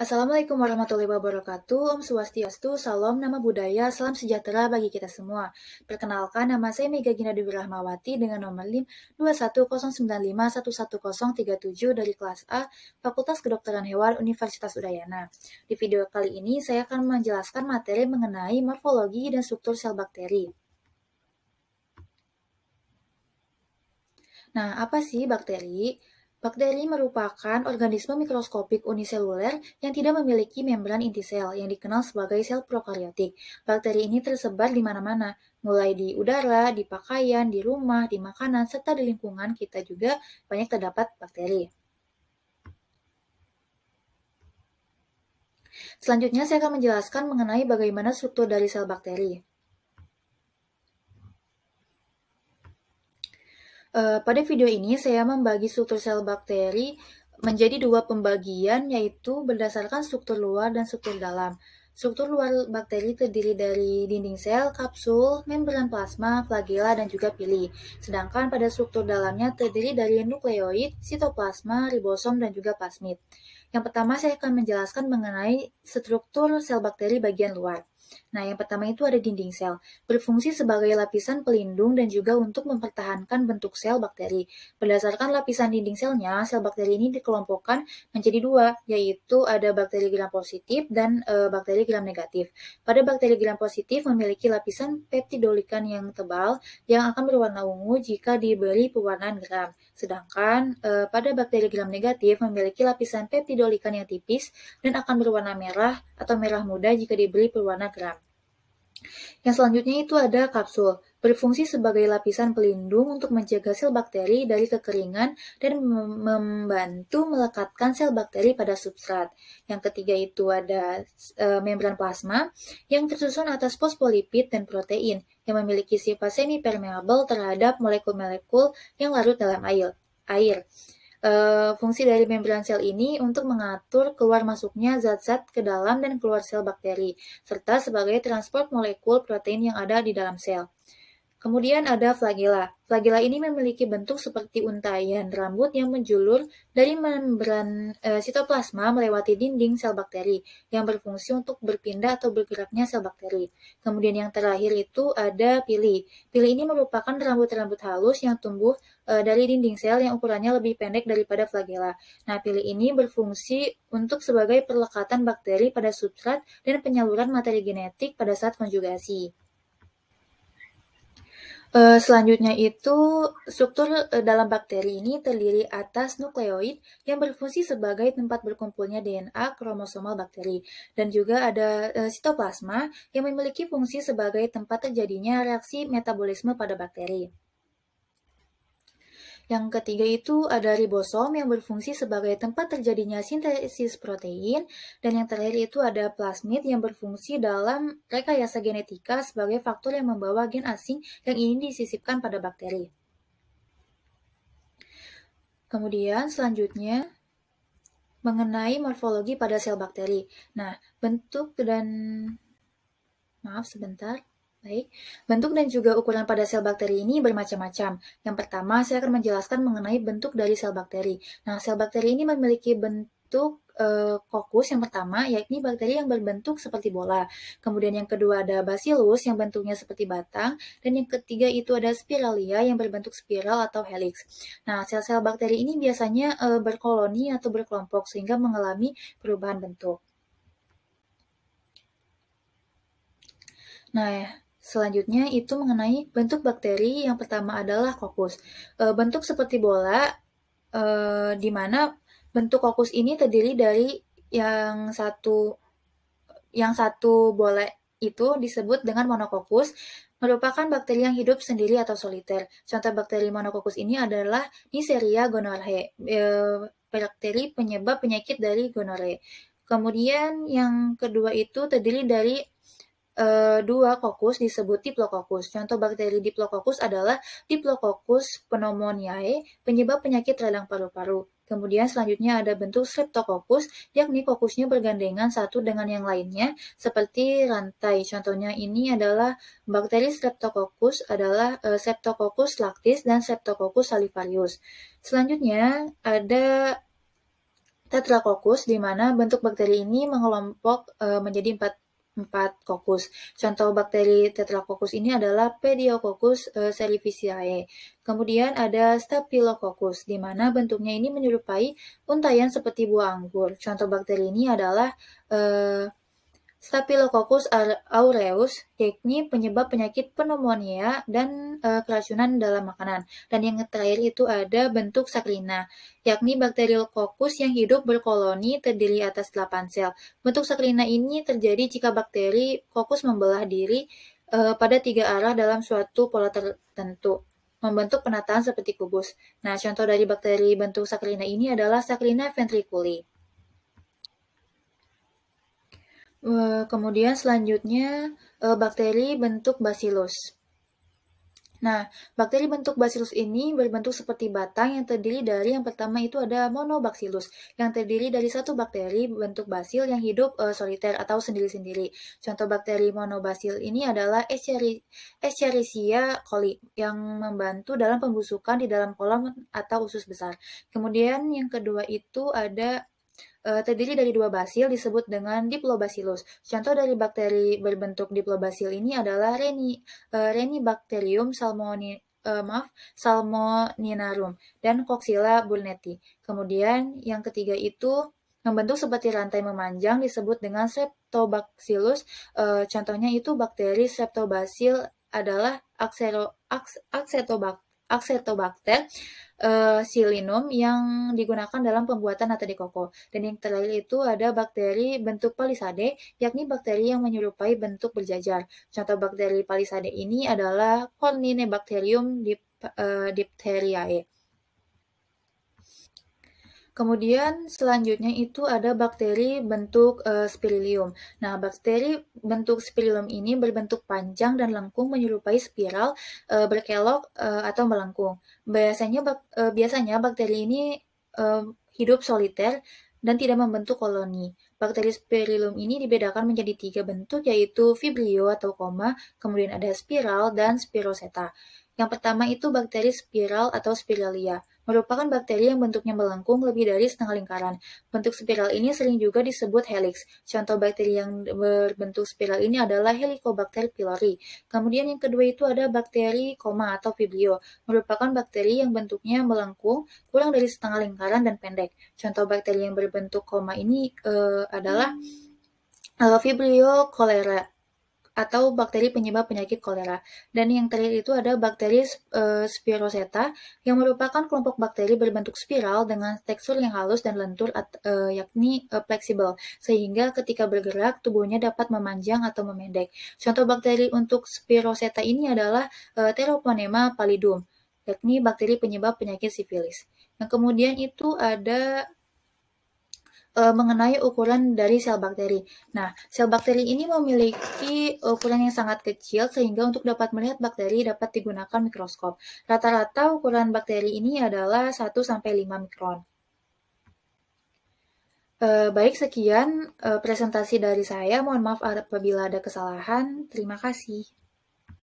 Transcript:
Assalamualaikum warahmatullahi wabarakatuh. Om Swastiastu, Salam, Nama Budaya, Salam Sejahtera bagi kita semua. Perkenalkan, nama saya Mega Gina Dewi Rahmawati dengan nomor NIM 21095111037 dari kelas A, Fakultas Kedokteran Hewan Universitas Udayana. Di video kali ini, saya akan menjelaskan materi mengenai morfologi dan struktur sel bakteri. Nah, apa sih bakteri? Bakteri merupakan organisme mikroskopik uniseluler yang tidak memiliki membran inti sel yang dikenal sebagai sel prokariotik. Bakteri ini tersebar di mana-mana, mulai di udara, di pakaian, di rumah, di makanan, serta di lingkungan kita juga banyak terdapat bakteri. Selanjutnya saya akan menjelaskan mengenai bagaimana struktur dari sel bakteri. Pada video ini saya membagi struktur sel bakteri menjadi dua pembagian, yaitu berdasarkan struktur luar dan struktur dalam. Struktur luar bakteri terdiri dari dinding sel, kapsul, membran plasma, flagela, dan juga pili. Sedangkan pada struktur dalamnya terdiri dari nukleoid, sitoplasma, ribosom, dan juga plasmid. Yang pertama saya akan menjelaskan mengenai struktur sel bakteri bagian luar. Nah, yang pertama itu ada dinding sel, berfungsi sebagai lapisan pelindung dan juga untuk mempertahankan bentuk sel bakteri. Berdasarkan lapisan dinding selnya, sel bakteri ini dikelompokkan menjadi dua, yaitu ada bakteri gram positif dan bakteri gram negatif. Pada bakteri gram positif memiliki lapisan peptidolikan yang tebal yang akan berwarna ungu jika diberi pewarnaan gram. Sedangkan pada bakteri gram negatif memiliki lapisan peptidolikan yang tipis dan akan berwarna merah atau merah muda jika diberi pewarna gram. Yang selanjutnya itu ada kapsul, berfungsi sebagai lapisan pelindung untuk mencegah sel bakteri dari kekeringan dan membantu melekatkan sel bakteri pada substrat. Yang ketiga itu ada membran plasma yang tersusun atas fosfolipid dan protein yang memiliki sifat semi-permeable terhadap molekul-molekul yang larut dalam air. Fungsi dari membran sel ini untuk mengatur keluar masuknya zat-zat ke dalam dan keluar sel bakteri, serta sebagai transport molekul protein yang ada di dalam sel. Kemudian ada flagela. Flagela ini memiliki bentuk seperti untaian rambut yang menjulur dari membran sitoplasma melewati dinding sel bakteri yang berfungsi untuk berpindah atau bergeraknya sel bakteri. Kemudian yang terakhir itu ada pili. Pili ini merupakan rambut-rambut halus yang tumbuh dari dinding sel yang ukurannya lebih pendek daripada flagela. Nah, pili ini berfungsi untuk sebagai perlekatan bakteri pada substrat dan penyaluran materi genetik pada saat konjugasi. Selanjutnya itu struktur dalam bakteri ini terdiri atas nukleoid yang berfungsi sebagai tempat berkumpulnya DNA kromosomal bakteri dan juga ada sitoplasma yang memiliki fungsi sebagai tempat terjadinya reaksi metabolisme pada bakteri. Yang ketiga itu ada ribosom yang berfungsi sebagai tempat terjadinya sintesis protein, dan yang terakhir itu ada plasmid yang berfungsi dalam rekayasa genetika sebagai faktor yang membawa gen asing yang ingin disisipkan pada bakteri. Kemudian selanjutnya mengenai morfologi pada sel bakteri. Nah, bentuk dan juga ukuran pada sel bakteri ini bermacam-macam. Yang pertama, saya akan menjelaskan mengenai bentuk dari sel bakteri. Nah, sel bakteri ini memiliki bentuk kokus yang pertama, yakni bakteri yang berbentuk seperti bola. Kemudian yang kedua ada bacillus yang bentuknya seperti batang, dan yang ketiga itu ada spiralia yang berbentuk spiral atau helix. Nah, sel-sel bakteri ini biasanya berkoloni atau berkelompok sehingga mengalami perubahan bentuk. Nah, selanjutnya itu mengenai bentuk bakteri. Yang pertama adalah kokus. Bentuk seperti bola, di mana bentuk kokus ini terdiri dari yang satu bola itu disebut dengan monokokus, merupakan bakteri yang hidup sendiri atau soliter. Contoh bakteri monokokus ini adalah Neisseria gonorrhoeae, bakteri penyebab penyakit dari gonore. Kemudian yang kedua itu terdiri dari dua kokus disebut diplococcus. Contoh bakteri diplococcus adalah Diplococcus pneumoniae, penyebab penyakit radang paru-paru. Kemudian selanjutnya ada bentuk Streptococcus, yakni kokusnya bergandengan satu dengan yang lainnya seperti rantai. Contohnya ini adalah bakteri Streptococcus adalah Streptococcus lactis dan Streptococcus salivarius. Selanjutnya ada Tetracoccus, di mana bentuk bakteri ini mengelompok menjadi empat kokus. Contoh bakteri Tetracoccus ini adalah Pediococcus cerevisiae. Kemudian ada Staphylococcus, di mana bentuknya ini menyerupai untaian seperti buah anggur. Contoh bakteri ini adalah Staphylococcus aureus, yakni penyebab penyakit pneumonia dan keracunan dalam makanan. Dan yang terakhir itu ada bentuk Saccharina, yakni bakteri Coccus yang hidup berkoloni terdiri atas 8 sel. Bentuk Saccharina ini terjadi jika bakteri Coccus membelah diri pada 3 arah dalam suatu pola tertentu, membentuk penataan seperti kubus. Nah, contoh dari bakteri bentuk Saccharina ini adalah Saccharina ventriculi. Kemudian selanjutnya bakteri bentuk Bacillus. Nah, bakteri bentuk Bacillus ini berbentuk seperti batang yang terdiri dari yang pertama itu ada Monobacillus, yang terdiri dari satu bakteri bentuk basil yang hidup soliter atau sendiri-sendiri. Contoh bakteri monobacil ini adalah Escherichia coli yang membantu dalam pembusukan di dalam kolam atau usus besar. Kemudian yang kedua itu ada terdiri dari dua basil disebut dengan Diplobacillus. Contoh dari bakteri berbentuk Diplobasil ini adalah Renibacterium Salmoninarum dan Coxella burnetii. Kemudian yang ketiga itu membentuk seperti rantai memanjang disebut dengan Streptobacillus. Contohnya itu bakteri Streptobacil adalah Acetobacter Silinum yang digunakan dalam pembuatan nata de coco. Dan yang terakhir itu ada bakteri bentuk palisade, yakni bakteri yang menyerupai bentuk berjajar. Contoh bakteri palisade ini adalah Corynebacterium diphtheriae. Kemudian selanjutnya itu ada bakteri bentuk spirilium. Nah, bakteri bentuk spirilium ini berbentuk panjang dan lengkung menyerupai spiral, berkelok atau melengkung. Biasanya bakteri ini hidup soliter dan tidak membentuk koloni. Bakteri spirilium ini dibedakan menjadi 3 bentuk, yaitu vibrio atau koma, kemudian ada spiral dan spiroseta. Yang pertama itu bakteri spiral atau spiralia, merupakan bakteri yang bentuknya melengkung lebih dari setengah lingkaran. Bentuk spiral ini sering juga disebut helix. Contoh bakteri yang berbentuk spiral ini adalah Helicobacter pylori. Kemudian yang kedua itu ada bakteri koma atau vibrio, merupakan bakteri yang bentuknya melengkung, kurang dari setengah lingkaran dan pendek. Contoh bakteri yang berbentuk koma ini adalah Vibrio cholera atau bakteri penyebab penyakit kolera. Dan yang terakhir itu ada bakteri Spiroseta yang merupakan kelompok bakteri berbentuk spiral dengan tekstur yang halus dan lentur yakni fleksibel, sehingga ketika bergerak tubuhnya dapat memanjang atau memendek. Contoh bakteri untuk Spiroseta ini adalah Theroponema pallidum, yakni bakteri penyebab penyakit sifilis. Nah, kemudian itu ada mengenai ukuran dari sel bakteri. Nah, sel bakteri ini memiliki ukuran yang sangat kecil sehingga untuk dapat melihat bakteri dapat digunakan mikroskop. Rata-rata ukuran bakteri ini adalah 1-5 mikron. Baik, sekian presentasi dari saya. Mohon maaf apabila ada kesalahan. Terima kasih.